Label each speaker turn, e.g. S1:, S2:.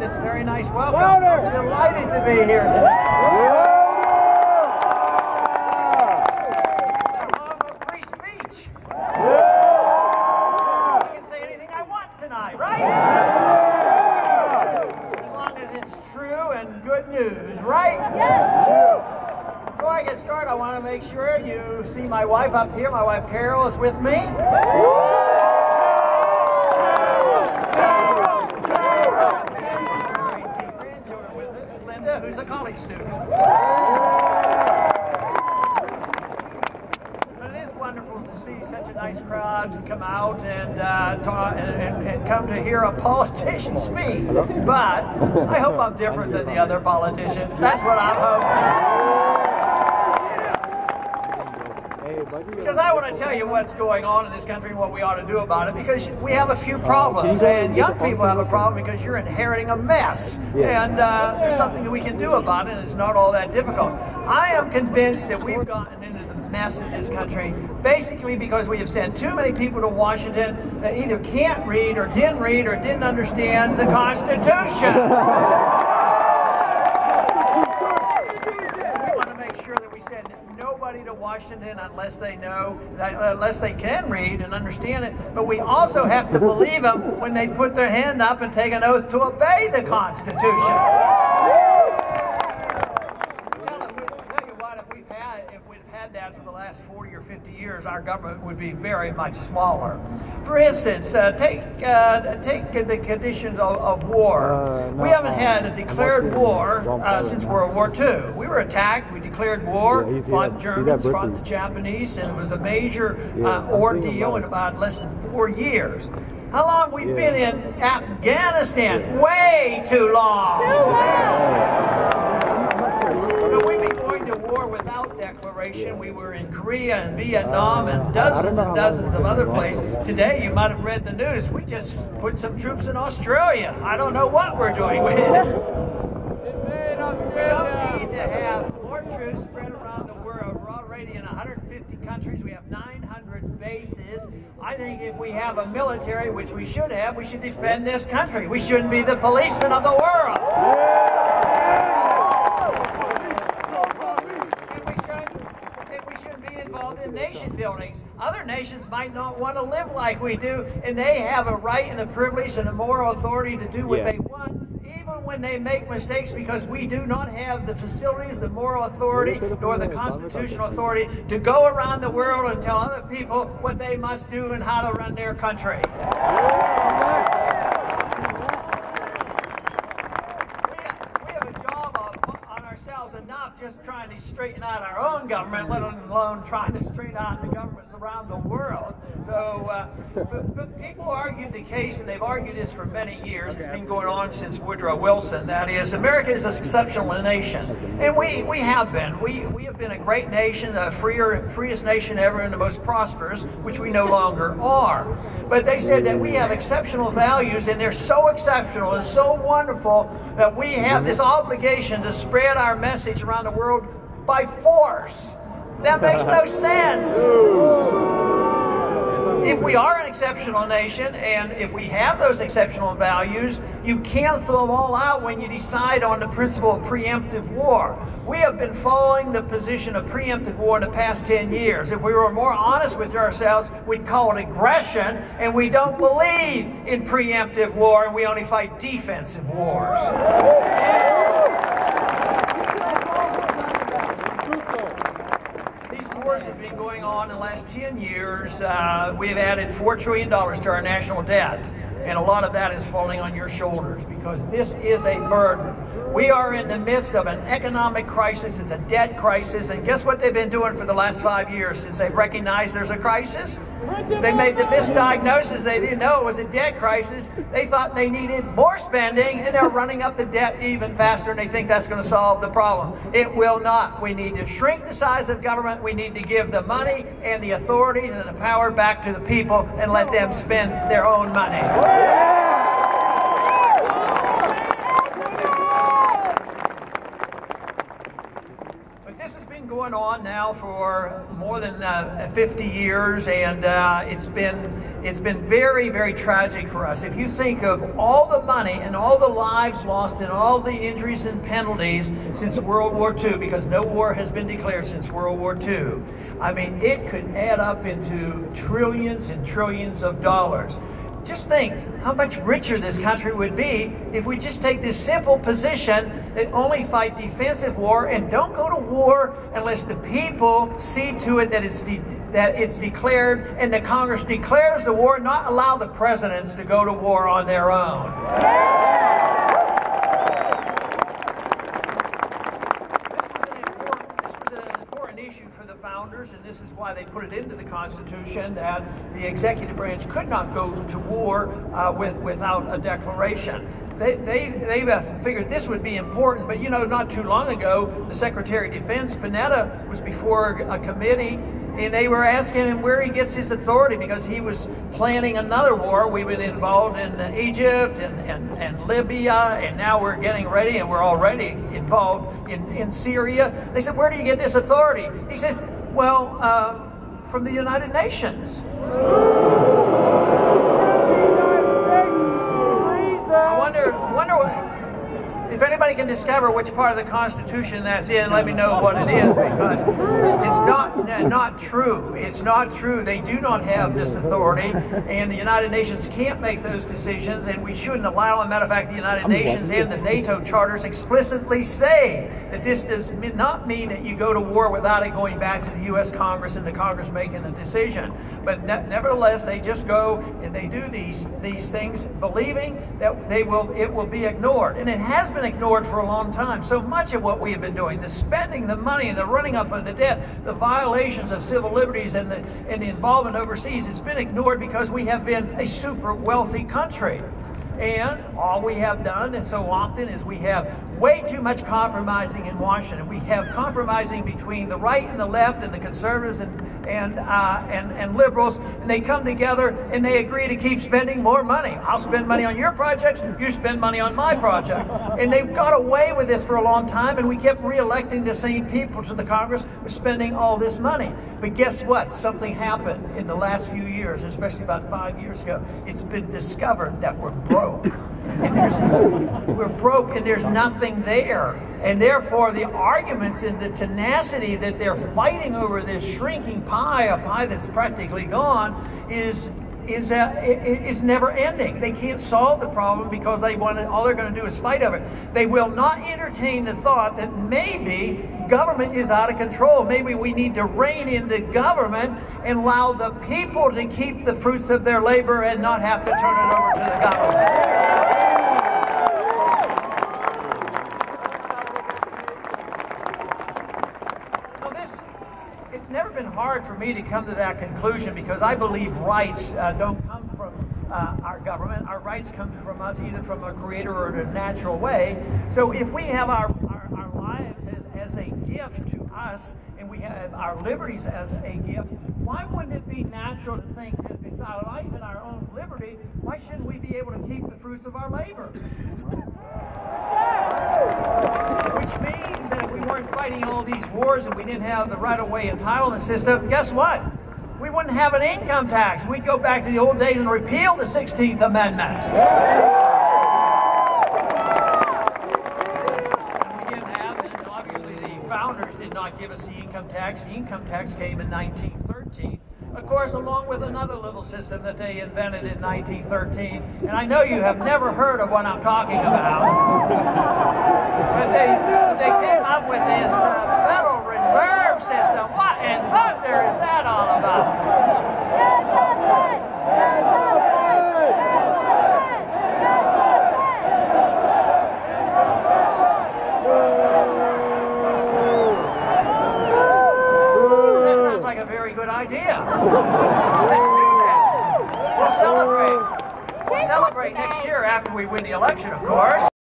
S1: this very nice welcome. I'm delighted to be here today. The home of free speech. I can say anything I want tonight, right? As long as it's true and good news, right? Before I get started, I want to make sure you see my wife up here. My wife Carol is with me. Grandchildren with us. Linda, who's a college student. But it is wonderful to see such a nice crowd come out and come to hear a politician speak. But I hope I'm different than the other politicians. That's what I'm hoping. Because I want to tell you what's going on in this country and what we ought to do about it, because we have a few problems, and young people have a problem because you're inheriting a mess, and there's something that we can do about it, and it's not all that difficult. I am convinced that we've gotten into the mess in this country basically because we have sent too many people to Washington that either can't read or didn't understand the Constitution. Nobody to Washington unless they know, unless they can read and understand it. But we also have to believe them when they put their hand up and take an oath to obey the Constitution. Tell you what, if we'd had that for the last 40 or 50 years, our government would be very much smaller. For instance, take the conditions of war. We haven't had a declared war since World War II. We were attacked, we declared war, fought the Germans, fought the Japanese, and it was a major ordeal in about less than 4 years. How long we've been in Afghanistan? Way too long. But we've been going to war without declaration. We were in Korea and Vietnam and dozens of other places. Today, you might have read the news. We just put some troops in Australia. I don't know what we're doing with it. We don't need to have more troops spread around the world. We're already in 150 countries. We have 900 bases. I think if we have a military, which we should have, we should defend this country. We shouldn't be the policemen of the world. Involved in nation buildings. Other nations might not want to live like we do, and they have a right and a privilege and a moral authority to do what they want, even when they make mistakes, because we do not have the facilities, the moral authority, nor the constitutional authority to go around the world and tell other people what they must do and how to run their country. Enough just trying to straighten out our own government, let alone trying to straighten out the governments around the world. So, but people argued the case, and they've argued this for many years. It's been going on since Woodrow Wilson. That is, America is an exceptional nation, and we have been. We have been a great nation, the freest nation ever, and the most prosperous, which we no longer are. But they said that we have exceptional values, and they're so exceptional and so wonderful that we have this obligation to spread our message around the world by force. That makes no sense. If we are an exceptional nation, and if we have those exceptional values, you cancel them all out when you decide on the principle of preemptive war. We have been following the position of preemptive war in the past 10 years. If we were more honest with ourselves, we'd call it aggression, and we don't believe in preemptive war, and we only fight defensive wars. Wars have been going on in the last 10 years. We have added $4 trillion to our national debt, and a lot of that is falling on your shoulders because this is a burden. We are in the midst of an economic crisis. It's a debt crisis, and guess what they've been doing for the last 5 years since they've recognized there's a crisis? They made the misdiagnosis. They didn't know it was a debt crisis. They thought they needed more spending, and they're running up the debt even faster, and they think that's going to solve the problem. It will not. We need to shrink the size of government. We need to give the money and the authorities and the power back to the people and let them spend their own money. This has been going on now for more than 50 years, and it's been very, very tragic for us. If you think of all the money and all the lives lost and all the injuries and penalties since World War II, because no war has been declared since World War II, I mean, it could add up into trillions and trillions of dollars. Just think how much richer this country would be if we just take this simple position that only fight defensive war and don't go to war unless the people see to it that it's declared, and the Congress declares the war, not allow the presidents to go to war on their own. And this is why they put it into the Constitution that the executive branch could not go to war without a declaration. They figured this would be important, but you know, not too long ago, the Secretary of Defense, Panetta, was before a committee, and they were asking him where he gets his authority, because he was planning another war. We've been involved in Egypt and Libya, and now we're getting ready, and we're already involved in Syria. They said, where do you get this authority? He says, well, from the United Nations. I wonder if anybody can discover which part of the Constitution that's in. Let me know what it is, because it's not true. It's not true. They do not have this authority, and the United Nations can't make those decisions, and we shouldn't allow them. Matter of fact, the United Nations and the NATO charters explicitly say that this does not mean that you go to war without it going back to the U.S. Congress and the Congress making a decision. But nevertheless, they just go and they do these things, believing that it will be ignored, and it has been ignored for a long time. So much of what we have been doing, the spending, the money, the running up of the debt, the violations of civil liberties, and the involvement overseas, has been ignored because we have been a super wealthy country. And all we have done, and so often, is we have way too much compromising in Washington. We have compromising between the right and the left, and the conservatives and liberals, and they come together and they agree to keep spending more money. I'll spend money on your projects, you spend money on my project. And they've got away with this for a long time, and we kept re-electing the same people to the Congress with spending all this money. But guess what? Something happened in the last few years, especially about 5 years ago. It's been discovered that we're broke. And we're broke, and there's nothing there. And therefore, the arguments and the tenacity that they're fighting over this shrinking pie, a pie that's practically gone, is never ending. They can't solve the problem because all they're going to do is fight over it. They will not entertain the thought that maybe government is out of control. Maybe we need to rein in the government and allow the people to keep the fruits of their labor and not have to turn it over to the government. It's never been hard for me to come to that conclusion, because I believe rights don't come from our government. Our rights come from us, either from a creator or in a natural way. So if we have our lives as a gift to us, and we have our liberties as a gift, why wouldn't it be natural to think that if it's our life and our own liberty, why shouldn't we be able to keep the fruits of our labor? Which means that if we weren't fighting all these wars and we didn't have the right-of-way entitlement system, guess what? We wouldn't have an income tax. We'd go back to the old days and repeal the 16th Amendment. And we didn't have, and obviously the founders did not give us the income tax. The income tax came in 1913. Of course, along with another little system that they invented in 1913. And I know you have never heard of what I'm talking about. But they came up with this Federal Reserve System. What in thunder is that all about? That sounds like a very good idea. Let's do that. We'll celebrate. We'll celebrate next year after we win the election, of course.